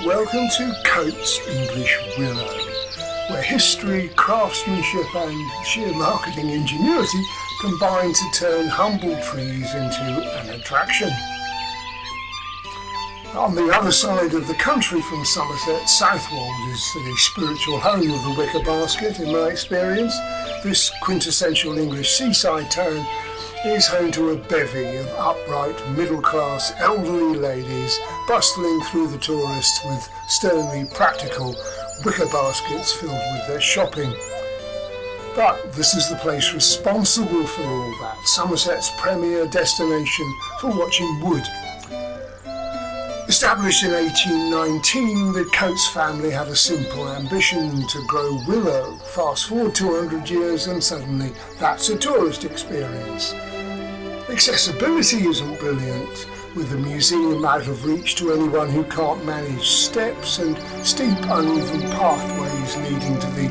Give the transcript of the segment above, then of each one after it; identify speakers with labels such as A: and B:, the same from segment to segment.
A: Welcome to Coates English Willow, where history, craftsmanship and sheer marketing ingenuity combine to turn humble trees into an attraction. On the other side of the country from Somerset, Southwold is the spiritual home of the wicker basket in my experience. This quintessential English seaside town is home to a bevy of upright, middle-class, elderly ladies bustling through the tourists with sternly practical wicker baskets filled with their shopping. But this is the place responsible for all that, Somerset's premier destination for watching wood. Established in 1819, the Coates family had a simple ambition to grow willow. Fast forward 200 years and suddenly that's a tourist experience. Accessibility isn't brilliant, with the museum out of reach to anyone who can't manage steps and steep uneven pathways leading to the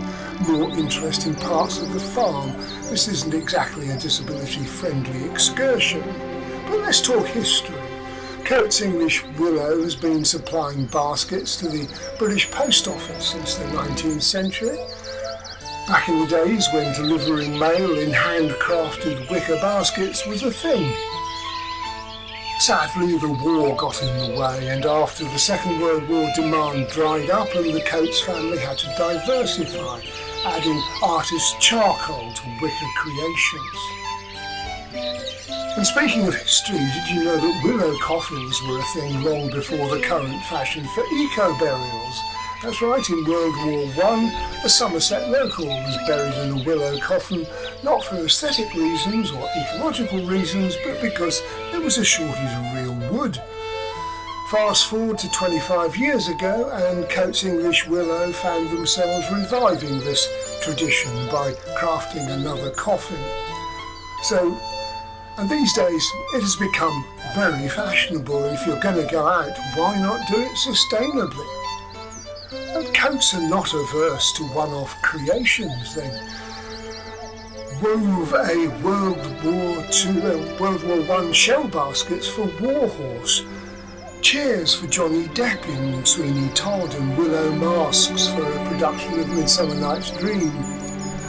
A: more interesting parts of the farm. This isn't exactly a disability-friendly excursion. But let's talk history. Coates English Willow has been supplying baskets to the British Post Office since the 19th century. Back in the days when delivering mail in handcrafted wicker baskets was a thing. Sadly, the war got in the way, and after the Second World War demand dried up and the Coates family had to diversify, adding artist charcoal to wicker creations. And speaking of history, did you know that willow coffins were a thing long before the current fashion for eco-burials? That's right, in World War I, a Somerset local was buried in a willow coffin, not for aesthetic reasons or ecological reasons, but because there was a shortage of real wood. Fast forward to 25 years ago, and Coates English Willow found themselves reviving this tradition by crafting another coffin. And these days, it has become very fashionable. If you're going to go out, why not do it sustainably? And Coates are not averse to one-off creations. They wove a World War I shell baskets for Warhorse, chairs for Johnny Depp in Sweeney Todd, and willow masks for a production of Midsummer Night's Dream.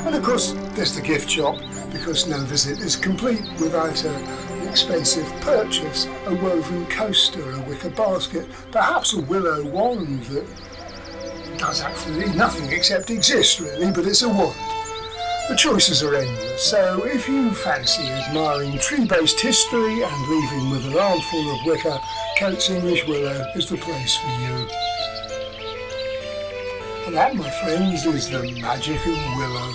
A: And of course, there's the gift shop, because no visit is complete without an expensive purchase, a woven coaster, a wicker basket, perhaps a willow wand that does absolutely nothing except exist really, but it's a wand. The choices are endless, so if you fancy admiring tree-based history and leaving with an armful of wicker, Coates English Willow is the place for you. And that, my friends, is the magic of willow.